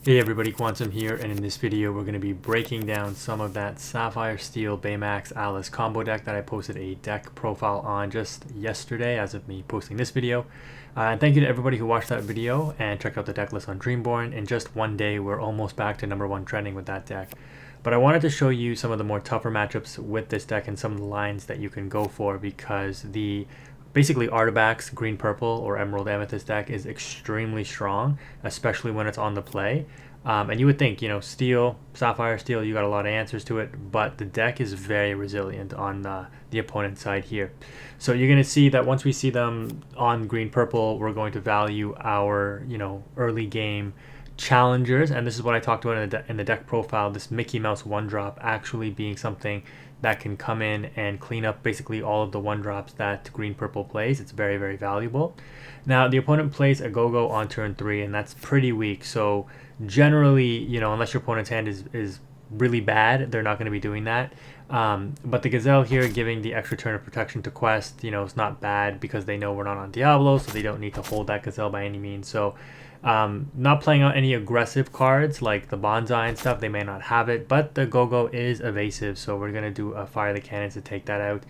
Hey everybody, Quantum here, and in this video we're going to be breaking down some of that Sapphire Steel Baymax Alice combo deck that I posted a deck profile on just yesterday as of me posting this video. And thank you to everybody who watched that video and checked out the deck list on Dreamborn. In just one day we're almost back to #1 trending with that deck. But I wanted to show you some of the more tougher matchups with this deck and some of the lines that you can go for, because the basically Artifacts green purple or emerald amethyst deck is extremely strong, especially when it's on the play. And you would think, steel, sapphire steel, you got a lot of answers to it, but the deck is very resilient on the opponent's side here. So you're going to see that once we see them on green purple, we're going to value our early game challengers, and this is what I talked about in the deck profile, this Mickey Mouse 1-drop actually being something that can come in and clean up basically all of the 1-drops that green purple plays. It's very, very valuable. Now the opponent plays a go-go on turn 3, and that's pretty weak, so generally, unless your opponent's hand is really bad, they're not going to be doing that. But the Gazelle here giving the extra turn of protection to Quest, it's not bad because they know we're not on Diablo, so they don't need to hold that Gazelle by any means. So not playing out any aggressive cards like the Bonsai and stuff, they may not have it, but the Go-Go is evasive, so we're going to do a Fire the Cannons to take that out.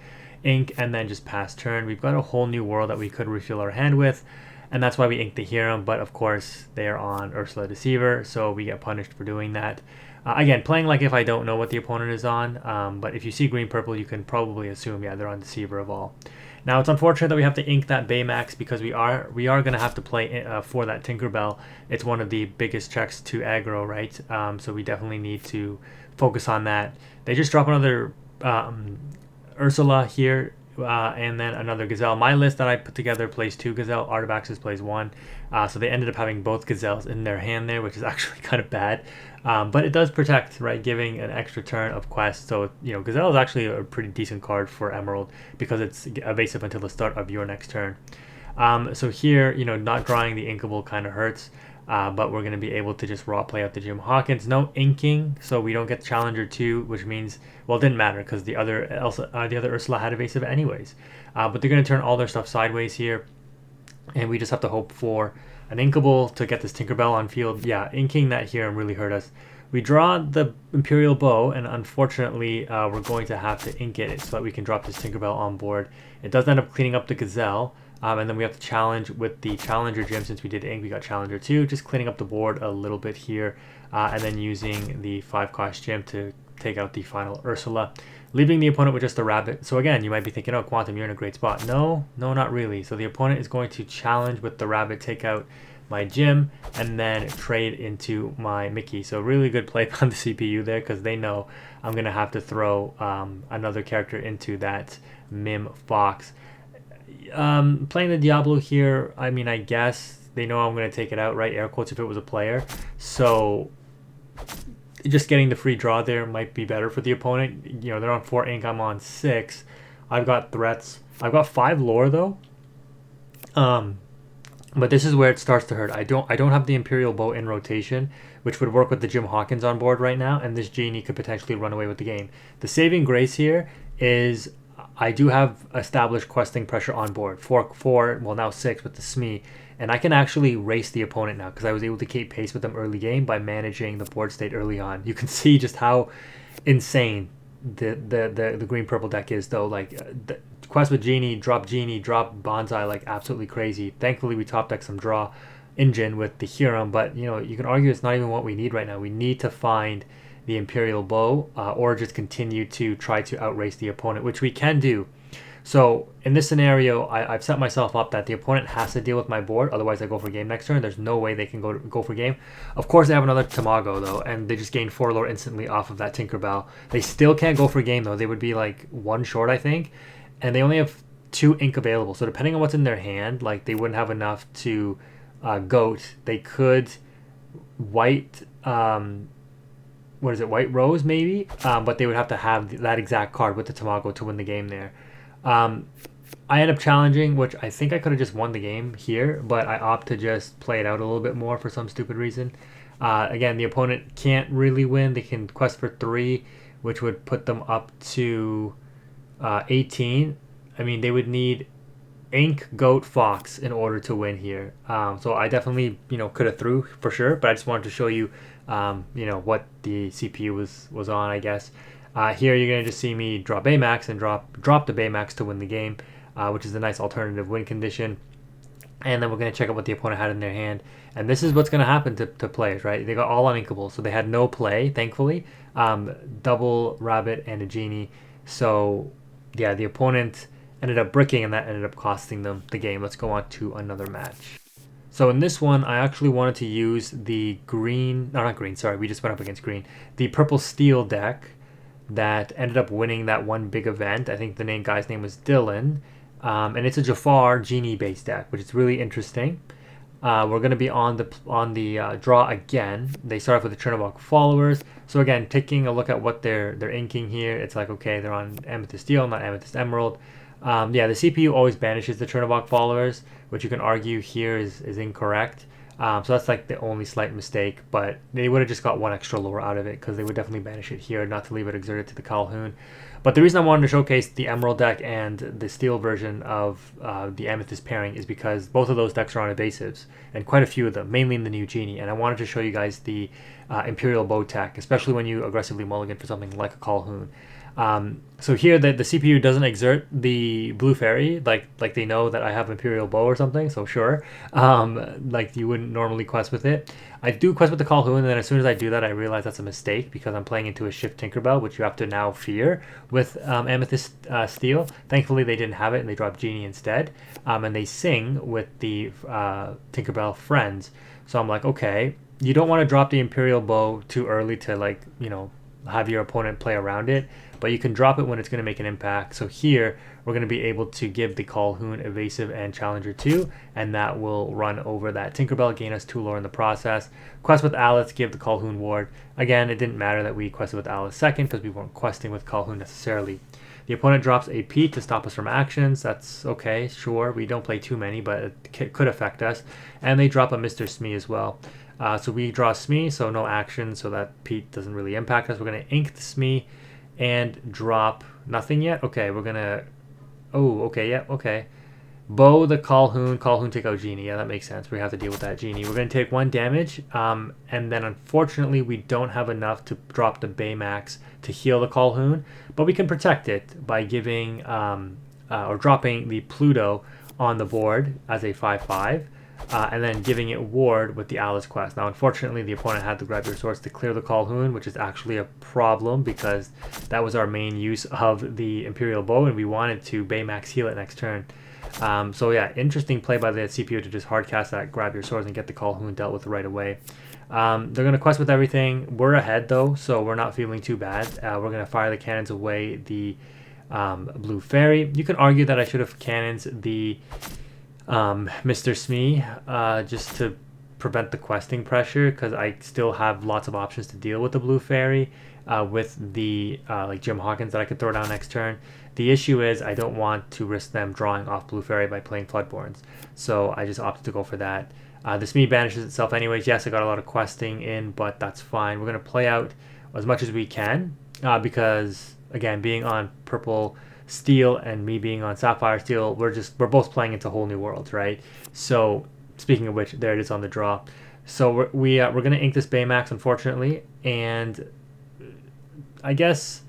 Ink, and then just pass turn. We've got a whole new world that we could refill our hand with, and that's why we ink the Hero, but of course they are on Ursula Deceiver, so we get punished for doing that. Again, playing like if I don't know what the opponent is on, but if you see green-purple, you can probably assume, yeah, they're on Deceiver of all. Now, it's unfortunate that we have to ink that Baymax because we are going to have to play for that Tinkerbell. It's one of the biggest checks to aggro, right? So we definitely need to focus on that. They just drop another Ursula here, and then another Gazelle. My list that I put together plays 2 Gazelle, Artifacts plays 1. So they ended up having both Gazelles in their hand there, which is actually kind of bad. But it does protect, right, giving an extra turn of Quest. So, Gazelle is actually a pretty decent card for Emerald because it's evasive until the start of your next turn. So here, not drawing the inkable kind of hurts. But we're going to be able to just raw play out the Jim Hawkins. No inking, so we don't get Challenger 2, which means, well, it didn't matter because the other Ursula had evasive anyways. But they're going to turn all their stuff sideways here, and we just have to hope for an inkable to get this Tinkerbell on field. Yeah, inking that here really hurt us. We draw the Imperial Bow, and unfortunately, we're going to have to ink it so that we can drop this Tinkerbell on board. It does end up cleaning up the Gazelle. And then we have to challenge with the Challenger Gym. Since we did ink, we got Challenger 2, just cleaning up the board a little bit here, and then using the 5-cost Gym to take out the final Ursula, leaving the opponent with just a rabbit. So again, you might be thinking, oh, Quantum, you're in a great spot. No, not really. So the opponent is going to challenge with the rabbit, take out my Gym, and then trade into my Mickey. So really good play on the CPU there, because they know I'm going to have to throw another character into that Mim Fox. Playing the Diablo here, I mean, I guess they know I'm going to take it out, right? Air quotes if it was a player. So just getting the free draw there might be better for the opponent. They're on 4 ink, I'm on 6. I've got threats. I've got 5 lore though. But this is where it starts to hurt. I don't have the Imperial Bow in rotation, which would work with the Jim Hawkins on board right now, and this Genie could potentially run away with the game. The saving grace here is I do have established questing pressure on board. 4, well now 6 with the SME. And I can actually race the opponent now because I was able to keep pace with them early game by managing the board state early on. You can see just how insane the green-purple deck is though. Like, the quest with Genie, drop Bonsai, like absolutely crazy. Thankfully we top deck some draw engine with the Hero, but you can argue it's not even what we need right now. We need to find the Imperial Bow, or just continue to try to outrace the opponent, which we can do. So in this scenario, I've set myself up that the opponent has to deal with my board, otherwise I go for game next turn. There's no way they can go for game. Of course, they have another Tamago though, and they just gain 4 lore instantly off of that Tinkerbell. They still can't go for game though. They would be like 1 short, I think, and they only have 2 ink available. So depending on what's in their hand, like they wouldn't have enough to goat. They could white. What is it, White Rose maybe? But they would have to have that exact card with the Tamago to win the game there. I end up challenging, which I think I could have just won the game here, but I opt to just play it out a little bit more for some stupid reason. Again, the opponent can't really win. They can quest for 3, which would put them up to 18. I mean, they would need ink goat fox in order to win here. So I definitely, could have threw for sure, but I just wanted to show you, what the CPU was on, I guess. Here you're gonna just see me draw Baymax and drop the Baymax to win the game, which is a nice alternative win condition. And then we're gonna check out what the opponent had in their hand, and this is what's gonna happen to players, right? They got all uninkable, so they had no play, thankfully. Double rabbit and a genie, so yeah, the opponent ended up bricking, and that ended up costing them the game. Let's go on to another match. So in this one, I actually wanted to use the green, no, not green, sorry, we just went up against green, the purple steel deck that ended up winning that one big event. I think the guy's name was Dylan, and it's a Jafar genie based deck, which is really interesting. We're going to be on the draw again. They start off with the Chernobog followers. So again, taking a look at what they're inking here, it's like, okay, they're on Amethyst Steel, not Amethyst Emerald. Yeah, the CPU always banishes the Chernobog followers, which you can argue here is incorrect. So that's like the only slight mistake, but they would have just got one extra lore out of it because they would definitely banish it here, not to leave it exerted to the Calhoun. But the reason I wanted to showcase the Emerald deck and the Steel version of the Amethyst pairing is because both of those decks are on evasives, and quite a few of them, mainly in the new Genie. And I wanted to show you guys the Imperial Bow tech, especially when you aggressively mulligan for something like a Calhoun. So here the CPU doesn't exert the blue fairy, like they know that I have Imperial Bow or something, so sure. Like you wouldn't normally quest with it. I do quest with the Calhoun, and then as soon as I do that, I realize that's a mistake because I'm playing into a Shift Tinkerbell, which you have to now fear with Amethyst Steel. Thankfully, they didn't have it, and they dropped Genie instead. And they sing with the Tinkerbell friends. So I'm like, okay, you don't want to drop the Imperial Bow too early to, like, have your opponent play around it, but you can drop it when it's going to make an impact. So here we're going to be able to give the Calhoun evasive and challenger 2, and that will run over that Tinkerbell, gain us 2 lore in the process. Quest with Alice, give the Calhoun ward. Again, it didn't matter that we quested with Alice second because we weren't questing with Calhoun necessarily. The opponent drops a Pete to stop us from actions. That's okay, sure. We don't play too many, but it could affect us. And they drop a Mr. Smee as well. So we draw Smee, so no action, so that Pete doesn't really impact us. We're going to ink the Smee and drop nothing yet. Okay, we're going to... Oh, okay, yeah, okay. Bow the Calhoun take out Genie. Yeah, that makes sense. We have to deal with that Genie. We're going to take 1 damage, and then unfortunately we don't have enough to drop the Baymax to heal the Calhoun, but we can protect it by giving or dropping the Pluto on the board as a 5/5. And then giving it ward with the Alice quest. Now, unfortunately, the opponent had to grab your swords to clear the Calhoun, which is actually a problem because that was our main use of the Imperial Bow, and we wanted to Baymax heal it next turn. So yeah, interesting play by the CPU to just hardcast that, grab your swords, and get the Calhoun dealt with right away. They're going to quest with everything. We're ahead, though, so we're not feeling too bad. We're going to fire the cannons away the blue fairy. You can argue that I should have cannons the Mr. Smee, just to prevent the questing pressure, because I still have lots of options to deal with the blue fairy with the like Jim Hawkins that I could throw down next turn. The issue is I don't want to risk them drawing off blue fairy by playing Floodborns, so I just opted to go for that. The Smee banishes itself anyways. Yes, I got a lot of questing in, but that's fine. We're going to play out as much as we can because, again, being on purple Steel and me being on Sapphire Steel, we're both playing into whole new worlds, right? So speaking of which, there it is on the draw. So we're gonna ink this Baymax, unfortunately, and I guess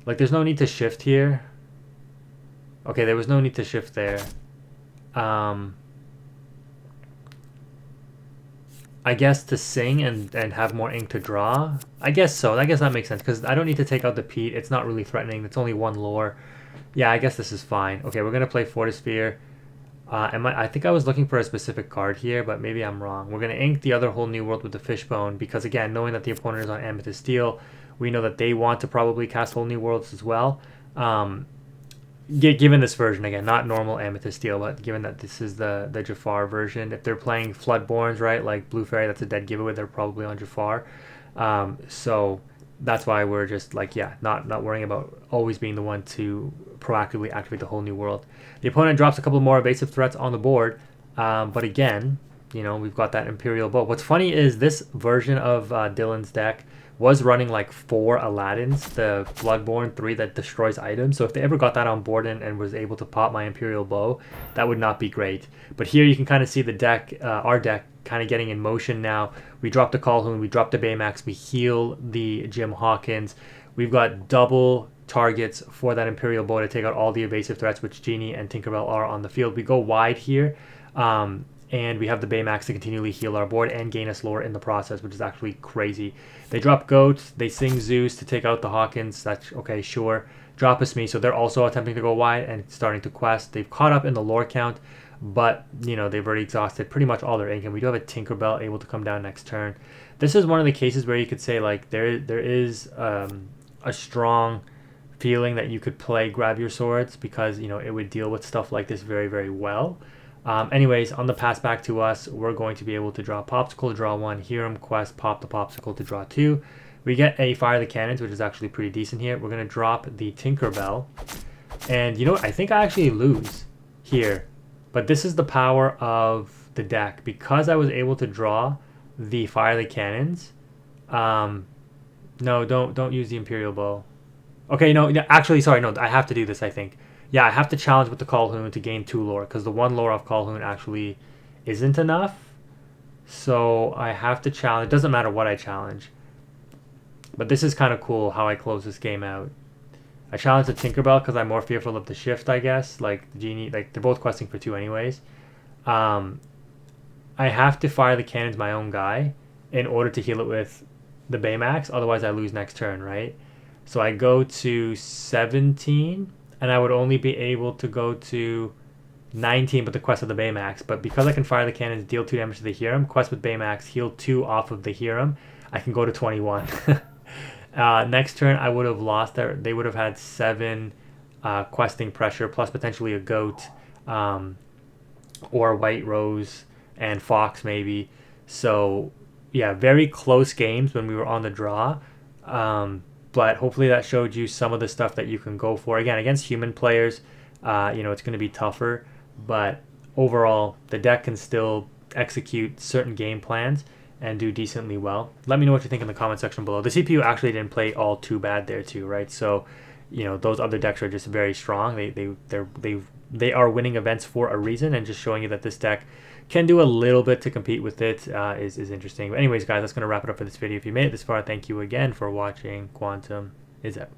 like there's no need to shift here. Okay, there was no need to shift there. I guess to sing and have more ink to draw. I guess so. I guess that makes sense because I don't need to take out the Pete. It's not really threatening. It's only 1 lore. Yeah, I guess this is fine. Okay, we're going to play Fortisphere. I think I was looking for a specific card here, but maybe I'm wrong. We're going to ink the other whole new world with the Fishbone because, again, knowing that the opponent is on Amethyst Steel, we know that they want to probably cast whole new worlds as well. Given this version, again, not normal Amethyst Steel, but given that this is the Jafar version, if they're playing Floodborns, right, like Blue Fairy, that's a dead giveaway, they're probably on Jafar. So that's why we're just like, yeah, not worrying about always being the one to proactively activate the whole new world. The opponent drops a couple more evasive threats on the board, but again, we've got that Imperial Bow. What's funny is this version of Dylan's deck was running like 4 Aladdins, the Bloodborne 3 that destroys items. So if they ever got that on board and was able to pop my Imperial Bow, that would not be great. But here you can kind of see the deck, our deck, kind of getting in motion now. We dropped the Calhoun, we dropped the Baymax, we heal the Jim Hawkins. We've got double targets for that Imperial Bow to take out all the evasive threats, which Genie and Tinkerbell are on the field. We go wide here, and we have the Baymax to continually heal our board and gain us lore in the process, which is actually crazy. They drop Goat, they sing Zeus to take out the Hawkins. That's okay, sure. Drop us me, so they're also attempting to go wide and starting to quest. They've caught up in the lore count, but you know they've already exhausted pretty much all their income. We do have a Tinkerbell able to come down next turn. This is one of the cases where you could say like there is a strong feeling that you could play Grab Your Swords, because you know it would deal with stuff like this very, very well. Anyways, on the pass back to us, we're going to be able to draw Popsicle to draw 1, Hiram Quest, pop the Popsicle to draw 2. We get a Fire the Cannons, which is actually pretty decent here. We're going to drop the Tinkerbell. And you know what? I think I actually lose here. But this is the power of the deck. Because I was able to draw the Fire the Cannons. No, don't use the Imperial Bow. Okay, no, actually, sorry, no, I have to do this, I think. Yeah, I have to challenge with the Calhoun to gain 2 lore, because the 1 lore of Calhoun actually isn't enough. So I have to challenge. It doesn't matter what I challenge. But this is kind of cool how I close this game out. I challenge the Tinkerbell because I'm more fearful of the shift, I guess. Like, the Genie, like, they're both questing for 2 anyways. I have to fire the cannons my own guy in order to heal it with the Baymax. Otherwise, I lose next turn, right? So I go to 17, and I would only be able to go to 19 with the quest of the Baymax. But because I can fire the cannons, deal 2 damage to the Hiram, quest with Baymax, heal 2 off of the Hiram, I can go to 21. Next turn, I would have lost there. They would have had 7 questing pressure, plus potentially a Goat, or White Rose, and Fox maybe. So, yeah, very close games when we were on the draw. But hopefully that showed you some of the stuff that you can go for. Again, against human players, you know, it's going to be tougher. But overall, the deck can still execute certain game plans and do decently well. Let me know what you think in the comment section below. The CPU actually didn't play all too bad there too, right? So, you know, those other decks are just very strong. They are winning events for a reason, and just showing you that this deck can do a little bit to compete with it is interesting. But anyways, guys, that's going to wrap it up for this video. If you made it this far, thank you again for watching. Quantum is out.